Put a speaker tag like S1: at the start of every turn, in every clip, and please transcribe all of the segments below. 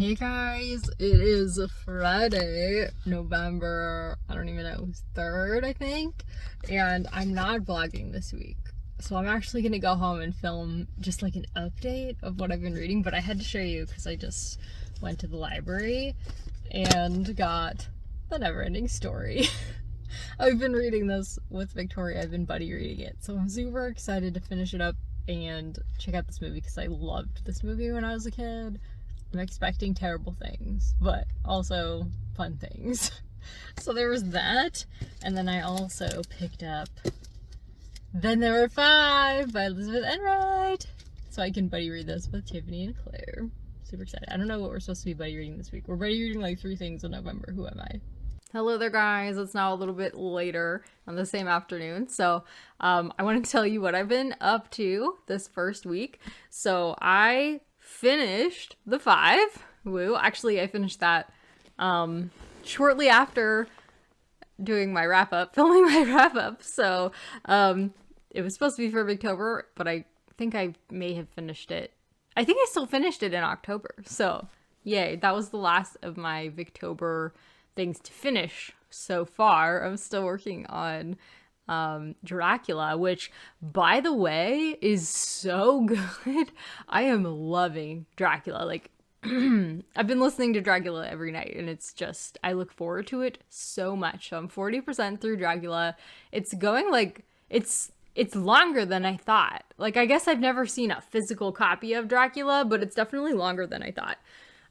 S1: Hey guys, it is Friday, November, I don't even know, 3rd, I think, and I'm not vlogging this week. So I'm actually gonna go home and film just like an update of what I've been reading, but I had to show you because I just went to the library and got The Neverending Story. I've been reading this with Victoria, I've been buddy reading it, so I'm super excited to finish it up and check out this movie because I loved this movie when I was a kid. I'm expecting terrible things, but also fun things. So there was that, and then I also picked up Then There Were Five by Elizabeth Enright, so I can buddy read this with Tiffany and Claire. Super excited. I don't know what we're supposed to be buddy reading this week. We're buddy reading like 3 things in November. Who am I? Hello there, guys. It's now a little bit later on the same afternoon, so I want to tell you what I've been up to this first week. So I finished The Five. Woo. Actually, I finished that shortly after doing my wrap-up, filming my wrap-up. So it was supposed to be for October, but I think I may have finished it. I think I still finished it in October. So yay, that was the last of my Victober things to finish so far. I'm still working on Dracula, which, by the way, is so good. I am loving Dracula. Like, I've been listening to Dracula every night, and it's just, I look forward to it so much. So I'm 40% through Dracula. It's going like, it's longer than I thought. Like, I guess I've never seen a physical copy of Dracula, but it's definitely longer than I thought.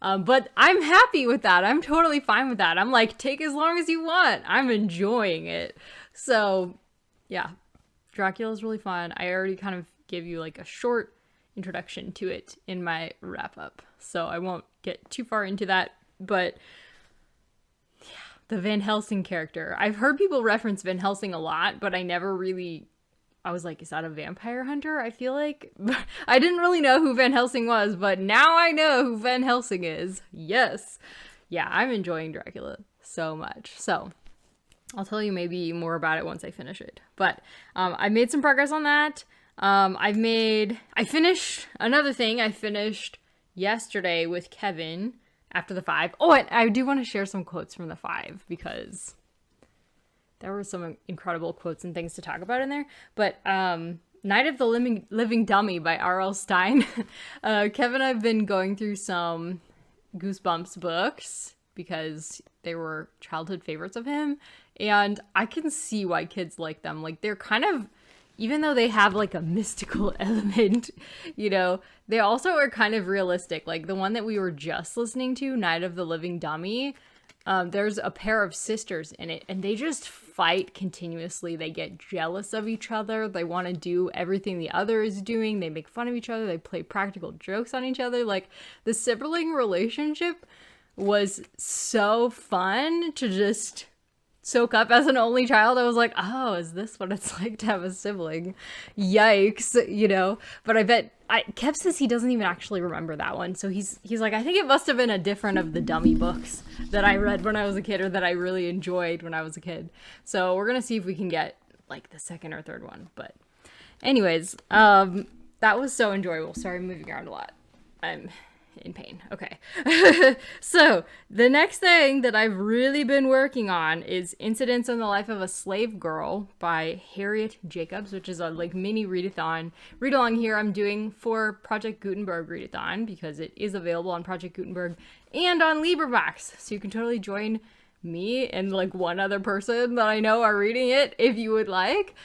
S1: But I'm happy with that. I'm totally fine with that. I'm like, take as long as you want. I'm enjoying it. So yeah, Dracula is really fun. I already kind of gave you like a short introduction to it in my wrap up, so I won't get too far into that. But yeah, the Van Helsing character. I've heard people reference Van Helsing a lot, but I never really, I was like, is that a vampire hunter? I feel like I didn't really know who Van Helsing was, but now I know who Van Helsing is. Yes. Yeah, I'm enjoying Dracula so much. So I'll tell you maybe more about it once I finish it. But I made some progress on that. I finished another thing I finished yesterday with Kevin after The Five. Oh, and I do want to share some quotes from The Five because there were some incredible quotes and things to talk about in there. But Night of the Living Dummy by R.L. Stine. Kevin and I have been going through some Goosebumps books because they were childhood favorites of him. And I can see why kids like them. Like, they're kind of, even though they have like a mystical element, you know, they also are kind of realistic. Like the one that we were just listening to, Night of the Living Dummy, there's a pair of sisters in it, and they just fight continuously. They get jealous of each other. They want to do everything the other is doing. They make fun of each other. They play practical jokes on each other. Like, the sibling relationship was so fun to just soak up as an only child. I was like, oh, is this what it's like to have a sibling? Yikes, you know. But I bet Kev says he doesn't even actually remember that one. So he's like, I think it must have been a different of the dummy books that I read when I was a kid, or that I really enjoyed when I was a kid. So we're gonna see if we can get like the second or third one. But anyways, that was so enjoyable. Sorry, I'm moving around a lot. I'm in pain. Okay. So the next thing that I've really been working on is Incidents in the Life of a Slave Girl by Harriet Jacobs, which is a like mini readathon. Read along here I'm doing for Project Gutenberg readathon because it is available on Project Gutenberg and on LibriVox. So you can totally join me and like one other person that I know are reading it if you would like.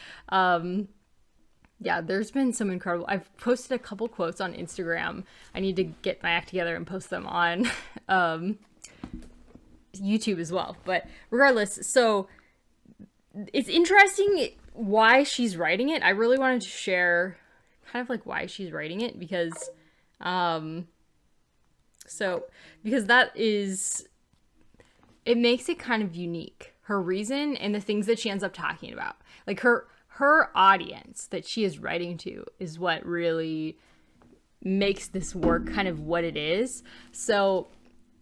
S1: Yeah, there's been some incredible, I've posted a couple quotes on Instagram. I need to get my act together and post them on YouTube as well. But regardless, so it's interesting why she's writing it. I really wanted to share kind of like why she's writing it because that is, it makes it kind of unique. Her reason and the things that she ends up talking about. Like her audience that she is writing to is what really makes this work kind of what it is. So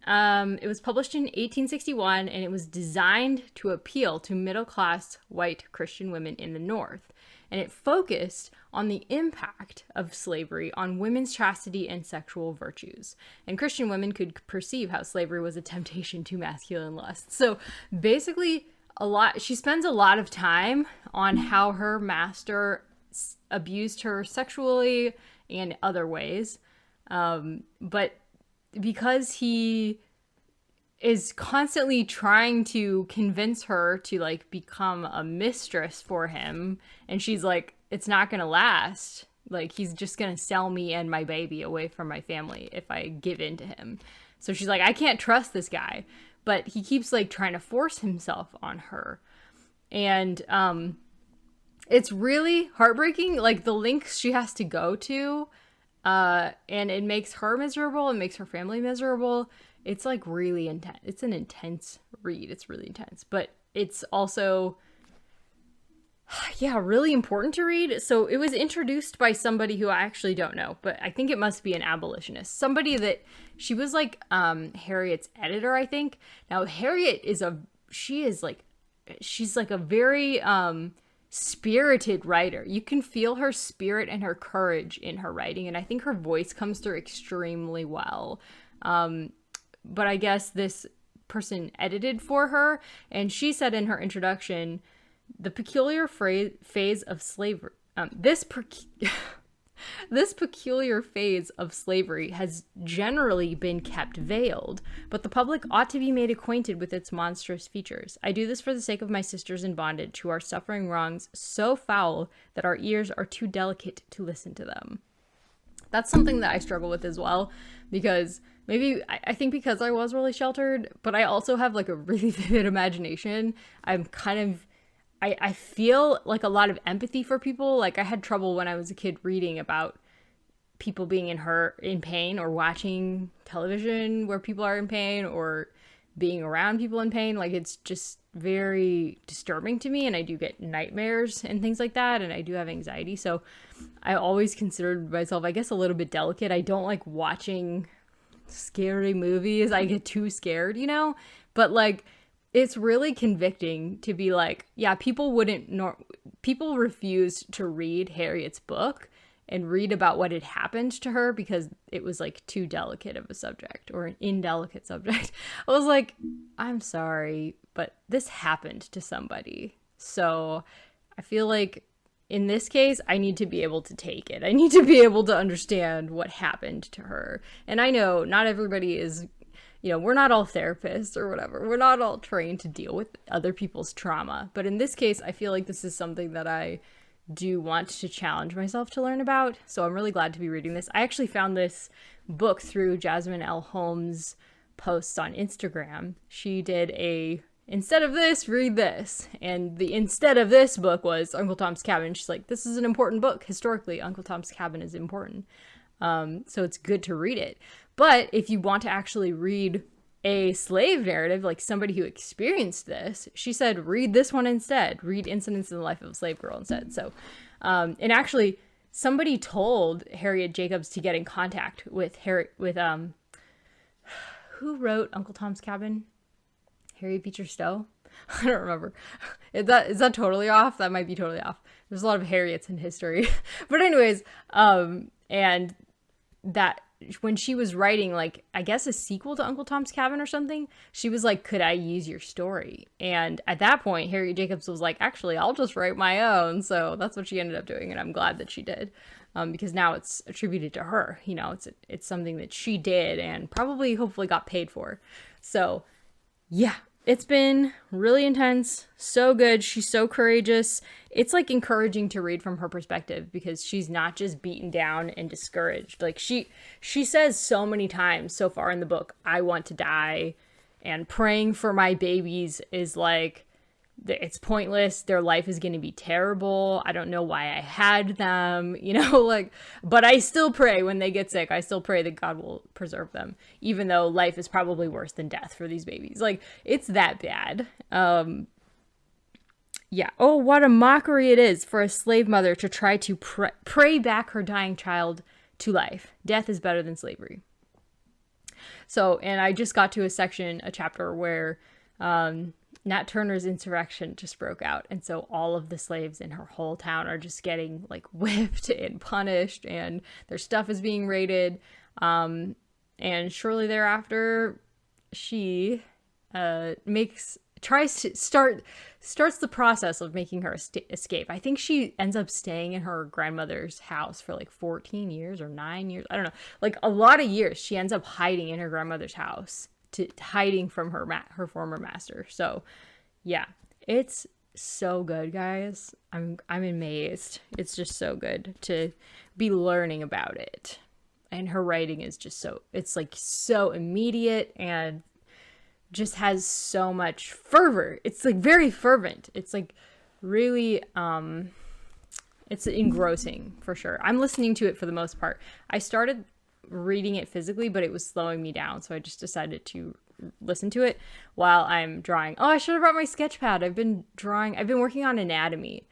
S1: it was published in 1861, and it was designed to appeal to middle-class white Christian women in the North. and it focused on the impact of slavery on women's chastity and sexual virtues. And Christian women could perceive how slavery was a temptation to masculine lust. So basically, she spends a lot of time on how her master abused her sexually and other ways. But because he is constantly trying to convince her to like become a mistress for him, and she's like, it's not gonna last, like he's just gonna sell me and my baby away from my family if I give in to him. So she's like, I can't trust this guy, but he keeps like trying to force himself on her. And it's really heartbreaking, like the lengths she has to go to, and it makes her miserable, it makes her family miserable. It's like really intense. It's an intense read. It's really intense, but it's also, yeah, really important to read. So it was introduced by somebody who I actually don't know, but I think it must be an abolitionist. Somebody that, she was like Harriet's editor, I think. Now Harriet she's like a very spirited writer. You can feel her spirit and her courage in her writing, and I think her voice comes through extremely well. But I guess this person edited for her, and she said in her introduction, the peculiar phase of slavery, this peculiar phase of slavery has generally been kept veiled, but the public ought to be made acquainted with its monstrous features. I do this for the sake of my sisters in bondage, who are suffering wrongs so foul that our ears are too delicate to listen to them. That's something that I struggle with as well, because maybe, I think because I was really sheltered, but I also have like a really vivid imagination. I'm kind of, I feel like a lot of empathy for people. Like I had trouble when I was a kid reading about people being in pain, or watching television where people are in pain, or being around people in pain. Like it's just very disturbing to me, and I do get nightmares and things like that, and I do have anxiety. So I always considered myself, I guess, a little bit delicate. I don't like watching scary movies. I get too scared, but like it's really convicting to be like, yeah, people refused to read Harriet's book and read about what had happened to her because it was like too delicate of a subject, or an indelicate subject. I was like, I'm sorry, but this happened to somebody. So I feel like in this case, I need to be able to take it. I need to be able to understand what happened to her. And I know not everybody is, we're not all therapists or whatever. We're not all trained to deal with other people's trauma. But in this case, I feel like this is something that I do want to challenge myself to learn about. So I'm really glad to be reading this. I actually found this book through Jasmine L. Holmes' posts on Instagram. She did instead of this, read this. And the instead of this book was Uncle Tom's Cabin. She's like, this is an important book. Historically, Uncle Tom's Cabin is important. So it's good to read it. But if you want to actually read a slave narrative, like somebody who experienced this, she said, read this one instead. Read Incidents in the Life of a Slave Girl instead. So, and actually, somebody told Harriet Jacobs to get in contact with who wrote Uncle Tom's Cabin? Harriet Beecher Stowe? I don't remember. Is that totally off? That might be totally off. There's a lot of Harriets in history. But anyways, and that when she was writing, like, I guess a sequel to Uncle Tom's Cabin or something, she was like, could I use your story? And at that point, Harriet Jacobs was like, actually, I'll just write my own. So that's what she ended up doing. And I'm glad that she did, because now it's attributed to her. It's something that she did and probably hopefully got paid for. So yeah, it's been really intense. So good. She's so courageous. It's like encouraging to read from her perspective, because she's not just beaten down and discouraged. Like she says so many times so far in the book, I want to die, and praying for my babies is like, it's pointless. Their life is going to be terrible. I don't know why I had them, but I still pray when they get sick. I still pray that God will preserve them, even though life is probably worse than death for these babies. Like, it's that bad. Yeah. Oh, what a mockery it is for a slave mother to try to pray back her dying child to life. Death is better than slavery. So, and I just got to a chapter where Nat Turner's insurrection just broke out, and so all of the slaves in her whole town are just getting like whipped and punished, and their stuff is being raided. And shortly thereafter, she starts the process of making her escape. I think she ends up staying in her grandmother's house for like 14 years or 9 years. I don't know, like a lot of years. She ends up hiding in her grandmother's house, hiding from her former master. So yeah, it's so good, guys. I'm amazed. It's just so good to be learning about it. And her writing is just it's like so immediate and just has so much fervor. It's like very fervent. It's like really, it's engrossing for sure. I'm listening to it for the most part. I started reading it physically, but it was slowing me down. So I just decided to listen to it while I'm drawing. Oh, I should have brought my sketch pad. I've been working on anatomy.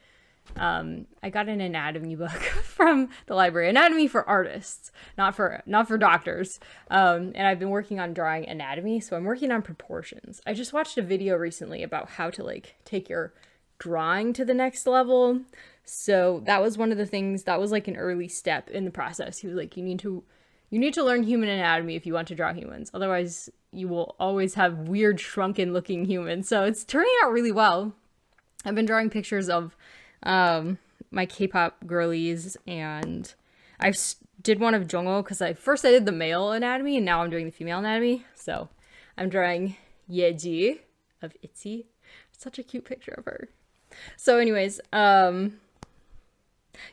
S1: I got an anatomy book from the library, anatomy for artists, not for doctors. And I've been working on drawing anatomy. So I'm working on proportions. I just watched a video recently about how to like take your drawing to the next level. So that was one of the things that was like an early step in the process. He was like, you need to learn human anatomy if you want to draw humans. Otherwise you will always have weird shrunken looking humans. So it's turning out really well. I've been drawing pictures of my K-pop girlies, and I did one of Jongho because I did the male anatomy and now I'm doing the female anatomy. So I'm drawing Yeji of ITZY. Such a cute picture of her. So anyways,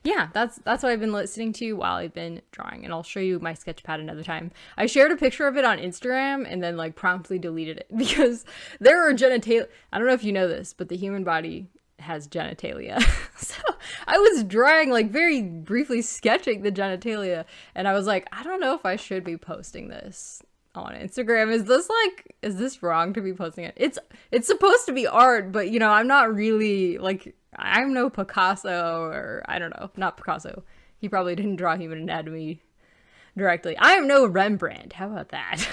S1: yeah, that's what I've been listening to while I've been drawing, and I'll show you my sketch pad another time. I shared a picture of it on Instagram and then like promptly deleted it because there are genitalia. I don't know if you know this, but the human body has genitalia. So I was drawing, like very briefly sketching the genitalia, and I was like, I don't know if I should be posting this on Instagram. Is this wrong to be posting it? It's supposed to be art, but you know, I'm not really like, I'm no Picasso, or I don't know, not Picasso. He probably didn't draw human anatomy directly. I am no Rembrandt. How about that?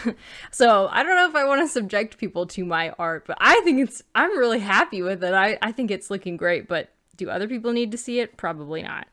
S1: So I don't know if I want to subject people to my art, but I'm really happy with it. I think it's looking great, but do other people need to see it? Probably not.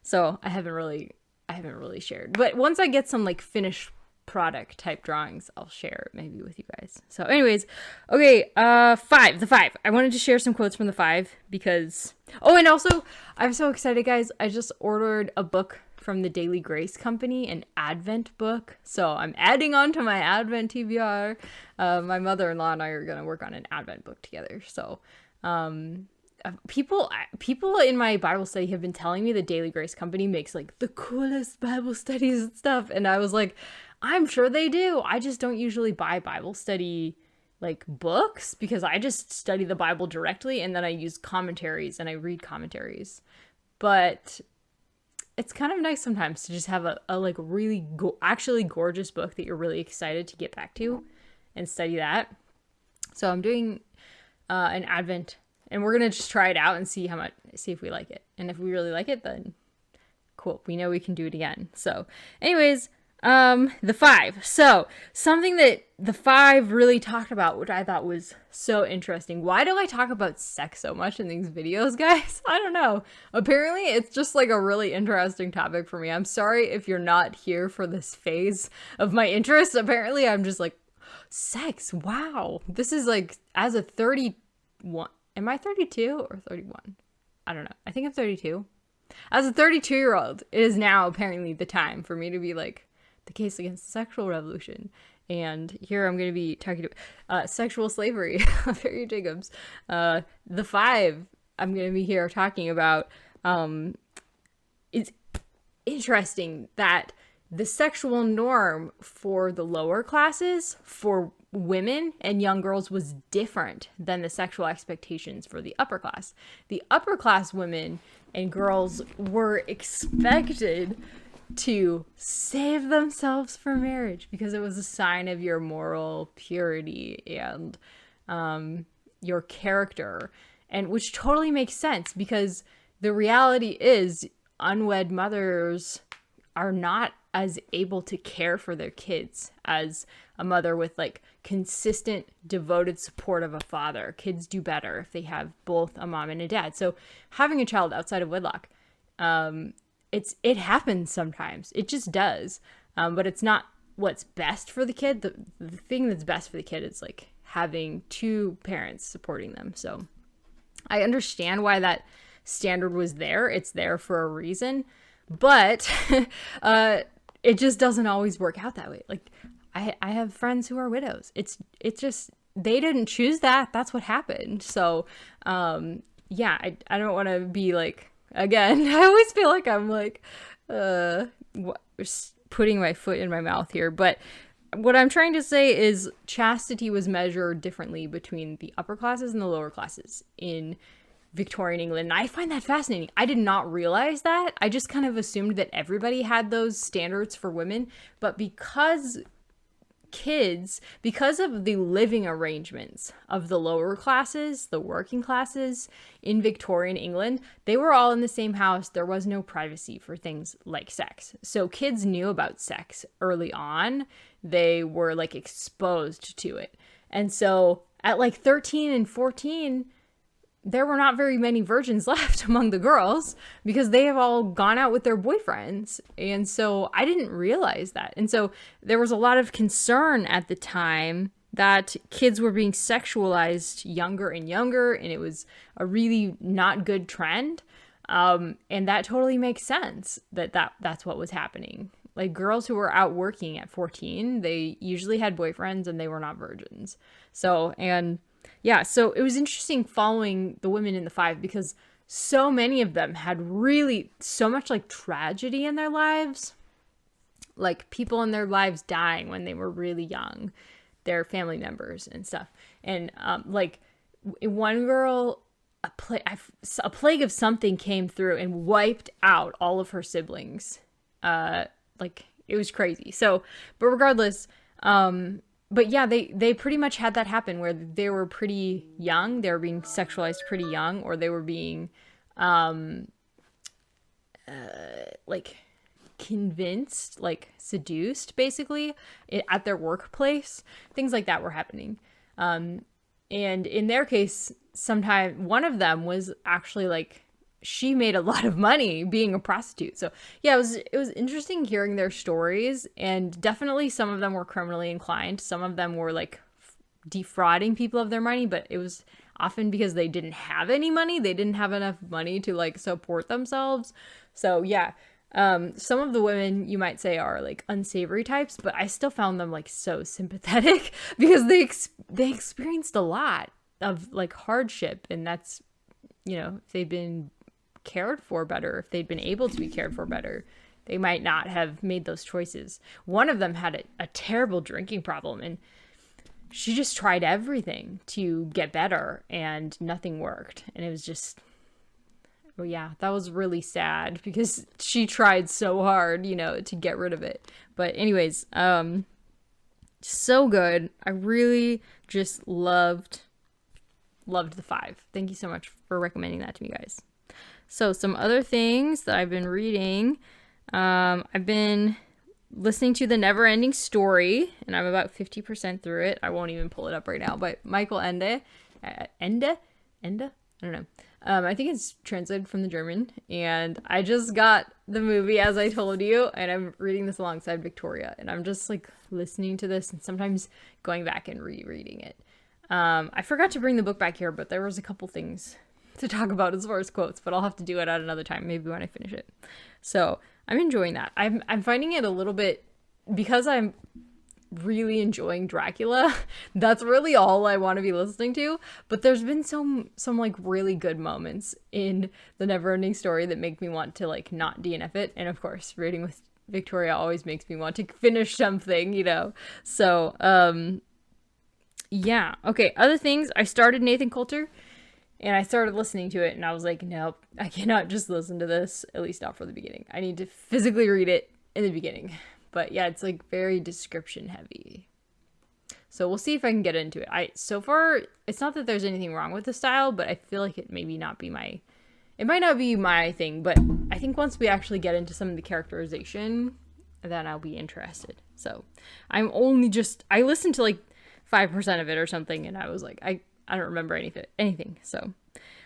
S1: So I haven't really shared. But once I get some like finished product type drawings, I'll share it maybe with you guys. So anyways, okay, the 5. I wanted to share some quotes from the 5 because, oh, and also I'm so excited, guys. I just ordered a book from the Daily Grace Company, an Advent book. So I'm adding on to my Advent TBR. My mother-in-law and I are going to work on an Advent book together. So people in my Bible study have been telling me the Daily Grace Company makes like the coolest Bible studies and stuff. And I was like, I'm sure they do. I just don't usually buy Bible study like books because I just study the Bible directly and then I use commentaries and I read commentaries. But it's kind of nice sometimes to just have a like really actually gorgeous book that you're really excited to get back to and study that. So I'm doing an Advent, and we're gonna just try it out and see if we like it. And if we really like it, then cool. We know we can do it again. So anyways, the 5. So something that the 5 really talked about, which I thought was so interesting. Why do I talk about sex so much in these videos, guys? I don't know. Apparently it's just like a really interesting topic for me. I'm sorry if you're not here for this phase of my interest. Apparently I'm just like, sex, wow. This is like, as a 31, am I 32 or 31? I don't know. I think I'm 32. As a 32-year-old, it is now apparently the time for me to be like, the case against the sexual revolution. And here I'm going to be talking about sexual slavery of Harriet Jacobs. The 5 I'm going to be here talking about. It's interesting that the sexual norm for the lower classes, for women and young girls, was different than the sexual expectations for the upper class. The upper class women and girls were expected to save themselves for marriage because it was a sign of your moral purity and your character, and which totally makes sense because the reality is unwed mothers
S2: are not as able to care for their kids as a mother with like consistent, devoted support of a father. Kids do better if they have both a mom and a dad. So having a child outside of wedlock, it happens sometimes. It just does. But it's not what's best for the kid. The thing that's best for the kid is like having two parents supporting them. So I understand why that standard was there. It's there for a reason, but it just doesn't always work out that way. Like I have friends who are widows. It's just, they didn't choose that. That's what happened. So yeah, I don't want to be like, again, I always feel like I'm like putting my foot in my mouth here, but what I'm trying to say is chastity was measured differently between the upper classes and the lower classes in Victorian England. And I find that fascinating. I did not realize that. I just kind of assumed that everybody had those standards for women. But because of the living arrangements of the lower classes, the working classes in Victorian England, they were all in the same house. There was no privacy for things like sex. So kids knew about sex early on. They were like exposed to it. And so at like 13 and 14, there were not very many virgins left among the girls because they have all gone out with their boyfriends. And so I didn't realize that. And so there was a lot of concern at the time that kids were being sexualized younger and younger, and it was a really not good trend. And that totally makes sense that's what was happening. Like girls who were out working at 14, they usually had boyfriends and they were not virgins. So, and yeah, so it was interesting following the women in the five because so many of them had really so much like tragedy in their lives, like people in their lives dying when they were really young, their family members and stuff. And like one girl, a plague of something came through and wiped out all of her siblings. Like it was crazy. So, but regardless, but yeah, they pretty much had that happen where they were pretty young. They were being sexualized pretty young, or they were being, like convinced, like seduced basically at their workplace. Things like that were happening. And in their case, sometimes one of them was actually like, she made a lot of money being a prostitute. So yeah, it was interesting hearing their stories, and definitely some of them were criminally inclined. Some of them were like defrauding people of their money, but it was often because they didn't have any money. They didn't have enough money to like support themselves. So yeah, some of the women you might say are like unsavory types, but I still found them like so sympathetic because they experienced a lot of like hardship, and that's, you know, if they've been cared for better, if they'd been able to be cared for better, they might not have made those choices. One of them had a terrible drinking problem, and she just tried everything to get better and nothing worked. And it was just, well, yeah, that was really sad because she tried so hard, you know, to get rid of it. But anyways, so good. I really just loved the five. Thank you so much for recommending that to me, guys. So some other things that I've been reading. I've been listening to The Never-Ending Story, and I'm about 50% through it. I won't even pull it up right now, but Michael Ende? I don't know. I think it's translated from the German, and I just got the movie, as I told you, and I'm reading this alongside Victoria, and I'm just like listening to this and sometimes going back and rereading it. I forgot to bring the book back here, but there was a couple things to talk about as far as quotes, but I'll have to do it at another time, maybe when I finish it. So I'm enjoying that. I'm finding it a little bit, because I'm really enjoying Dracula, that's really all I want to be listening to. But there's been some like really good moments in The Never-Ending Story that make me want to like not DNF it. And of course, reading with Victoria always makes me want to finish something, you know. So yeah. Okay, other things. I started Nathan Coulter, and I started listening to it, and I was like, nope, I cannot just listen to this, at least not for the beginning. I need to physically read it in the beginning. But yeah, it's like very description heavy. So we'll see if I can get into it. So far, it's not that there's anything wrong with the style, but I feel like it might not be my thing, but I think once we actually get into some of the characterization, then I'll be interested. So I listened to like 5% of it or something, and I was like, I don't remember anything. So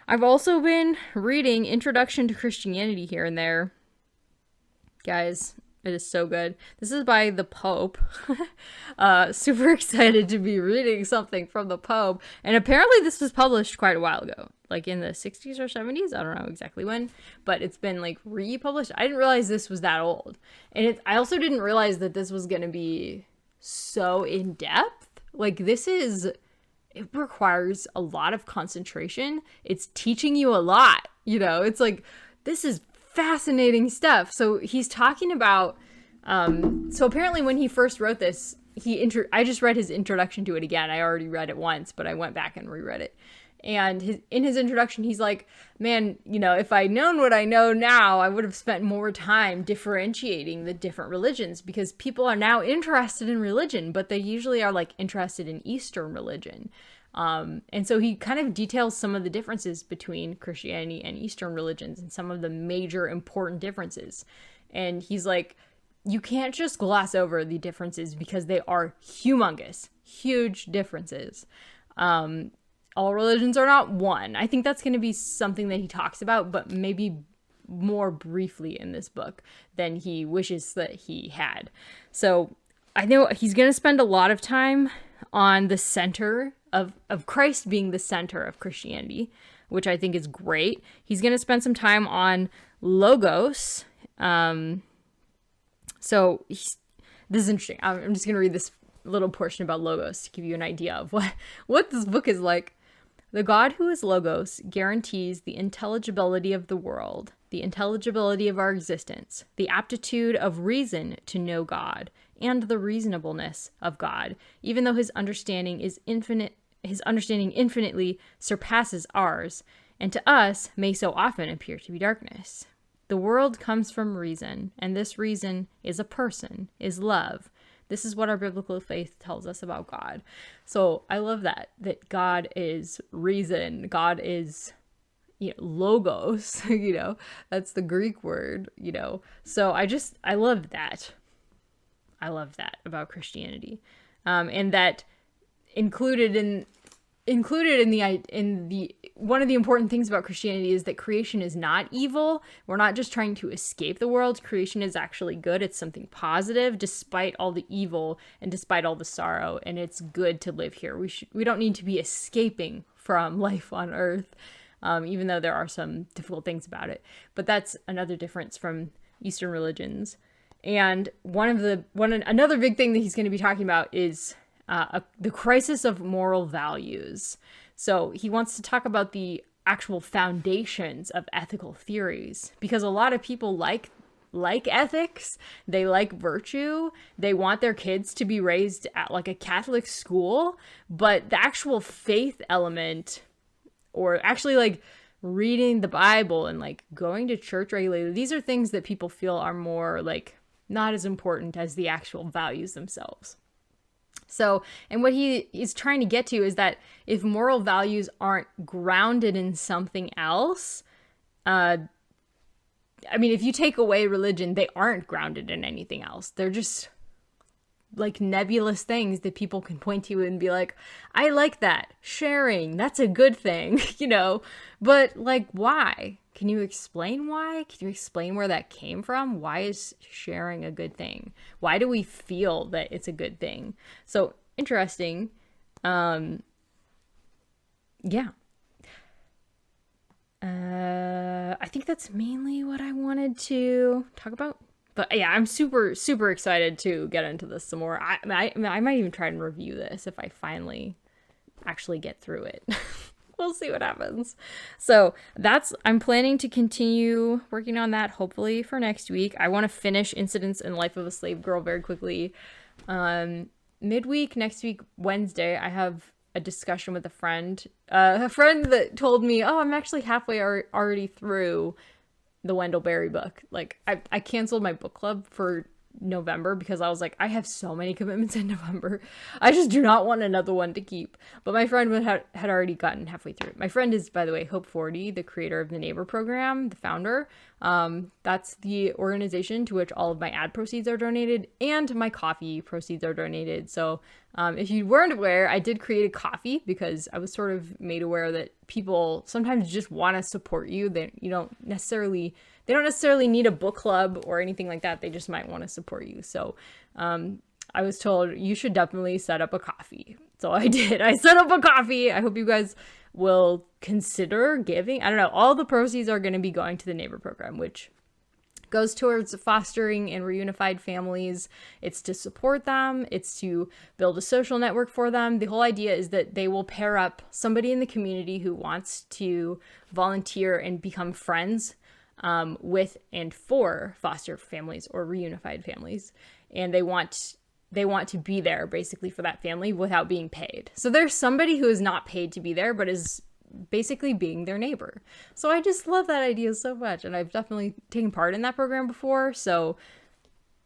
S2: I've also been reading Introduction to Christianity here and there. Guys, it is so good. This is by the Pope. Super excited to be reading something from the Pope. And apparently this was published quite a while ago, like in the 60s or 70s. I don't know exactly when, but it's been like republished. I didn't realize this was that old. And I also didn't realize that this was going to be so in depth. Like it requires a lot of concentration. It's teaching you a lot, it's like, this is fascinating stuff. So he's talking about, so apparently when he first wrote this, I just read his introduction to it again. I already read it once, but I went back and reread it. And in his introduction, he's like, man, if I'd known what I know now, I would have spent more time differentiating the different religions, because people are now interested in religion, but they usually are like interested in Eastern religion. And so he kind of details some of the differences between Christianity and Eastern religions and some of the major important differences. And he's like, you can't just gloss over the differences because they are humongous, huge differences. All religions are not one. I think that's going to be something that he talks about, but maybe more briefly in this book than he wishes that he had. So I know he's going to spend a lot of time on the center of Christ being the center of Christianity, which I think is great. He's going to spend some time on Logos. So this is interesting. I'm just going to read this little portion about Logos to give you an idea of what this book is like. The God who is Logos guarantees the intelligibility of the world, the intelligibility of our existence, the aptitude of reason to know God, and the reasonableness of God, even though his understanding infinitely surpasses ours, and to us may so often appear to be darkness. The world comes from reason, and this reason is a person, is love. This is what our biblical faith tells us about God. So I love that God is reason. God is, logos, that's the Greek word, So I love that. I love that about Christianity. And that included in the one of the important things about Christianity is that creation is not evil. We're not just trying to escape the world. Creation is actually good. It's something positive despite all the evil and despite all the sorrow, and it's good to live here. We don't need to be escaping from life on earth, even though there are some difficult things about it. But that's another difference from Eastern religions. And another big thing that he's going to be talking about is the crisis of moral values. So he wants to talk about the actual foundations of ethical theories, because a lot of people like ethics, they like virtue, they want their kids to be raised at like a Catholic school, but the actual faith element, or actually like reading the Bible and like going to church regularly, these are things that people feel are more like not as important as the actual values themselves. So, and what he is trying to get to is that if moral values aren't grounded in something else, if you take away religion, they aren't grounded in anything else. They're just like nebulous things that people can point to and be like, I like that. Sharing, that's a good thing, but like, why? Can you explain why? Can you explain where that came from? Why is sharing a good thing? Why do we feel that it's a good thing? So interesting. Yeah. I think that's mainly what I wanted to talk about. But yeah, I'm super, super excited to get into this some more. I might even try and review this if I finally actually get through it. We'll see what happens. So I'm planning to continue working on that hopefully for next week. I want to finish Incidents in Life of a Slave Girl very quickly. Midweek, next week, Wednesday, I have a discussion with a friend that told me, oh, I'm actually halfway already through the Wendell Berry book. Like I canceled my book club for November because I was like, I have so many commitments in November. I just do not want another one to keep. But my friend had already gotten halfway through it. My friend is, by the way, Hope 40, the creator of the Neighbor program, the founder. That's the organization to which all of my ad proceeds are donated and my coffee proceeds are donated. So if you weren't aware, I did create a coffee because I was sort of made aware that people sometimes just want to support you. They don't necessarily need a book club or anything like that. They just might want to support you. So I was told you should definitely set up a coffee. So I did. I set up a coffee. I hope you guys will consider giving. I don't know. All the proceeds are going to be going to the Neighbor program, which goes towards fostering and reunified families. It's to support them. It's to build a social network for them. The whole idea is that they will pair up somebody in the community who wants to volunteer and become friends with and for foster families or reunified families. And they want to be there basically for that family without being paid. So there's somebody who is not paid to be there, but is basically being their neighbor. So I just love that idea so much. And I've definitely taken part in that program before. So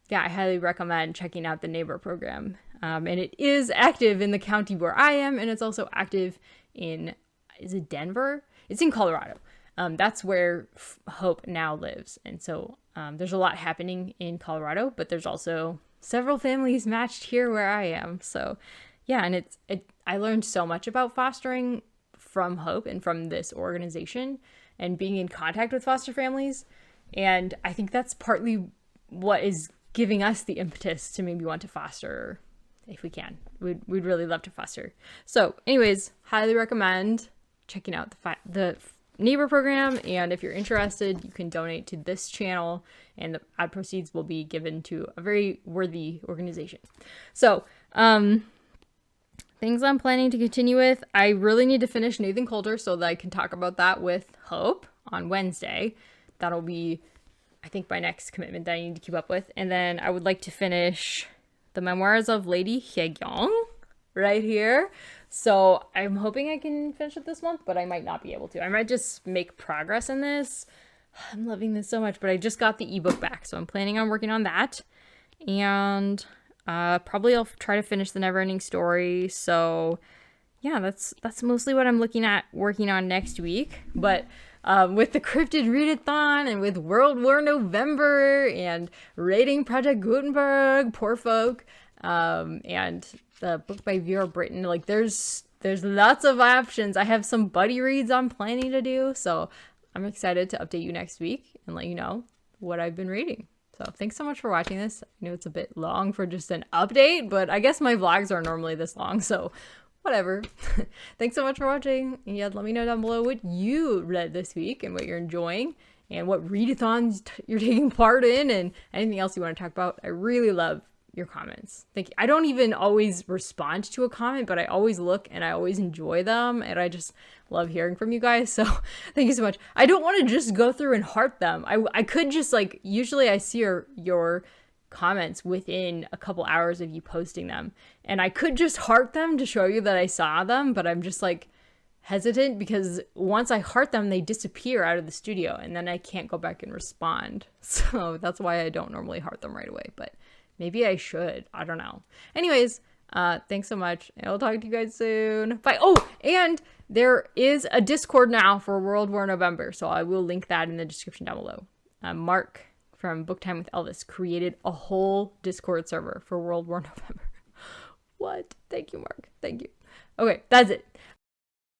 S2: yeah, I highly recommend checking out the Neighbor program. And it is active in the county where I am. And it's also active in, is it Denver? It's in Colorado. That's where Hope now lives. And so there's a lot happening in Colorado, but there's also several families matched here where I am. So yeah, and I learned so much about fostering from Hope and from this organization and being in contact with foster families. And I think that's partly what is giving us the impetus to maybe want to foster if we can. We'd really love to foster. So anyways, highly recommend checking out the Neighbor program. And if you're interested, you can donate to this channel and the ad proceeds will be given to a very worthy organization. So, things I'm planning to continue with. I really need to finish Nathan Coulter so that I can talk about that with Hope on Wednesday. That'll be, I think, my next commitment that I need to keep up with. And then I would like to finish the memoirs of Lady Hyegyong right here. So I'm hoping I can finish it this month, but I might not be able to. I might just make progress in this. I'm loving this so much, but I just got the ebook back. So I'm planning on working on that. And probably I'll try to finish the Neverending Story. So yeah, that's mostly what I'm working on next week. But with the Cryptid Readathon and with World War November and Raiding Project Gutenberg, Poor Folk, and the book by Vera Britton, like there's lots of options. I have some buddy reads I'm planning to do. So I'm excited to update you next week and let you know what I've been reading. So thanks so much for watching this. I know it's a bit long for just an update, but I guess my vlogs are normally this long, so whatever. Thanks so much for watching. And yeah, let me know down below what you read this week and what you're enjoying and what readathons you're taking part in and anything else you want to talk about. I really love your comments. Thank you. I don't even always respond to a comment, but I always look and I always enjoy them, and I just love hearing from you guys. So thank you so much. I don't want to just go through and heart them. I could just, like, usually I see your comments within a couple hours of you posting them, and I could just heart them to show you that I saw them, but I'm just like hesitant because once I heart them, they disappear out of the studio and then I can't go back and respond. So that's why I don't normally heart them right away, but maybe I should. I don't know. Anyways, thanks so much. I'll talk to you guys soon. Bye. Oh, and there is a Discord now for World War November, so I will link that in the description down below. Mark from Book Time with Elvis created a whole Discord server for World War November. What? Thank you, Mark. Thank you. Okay, that's it.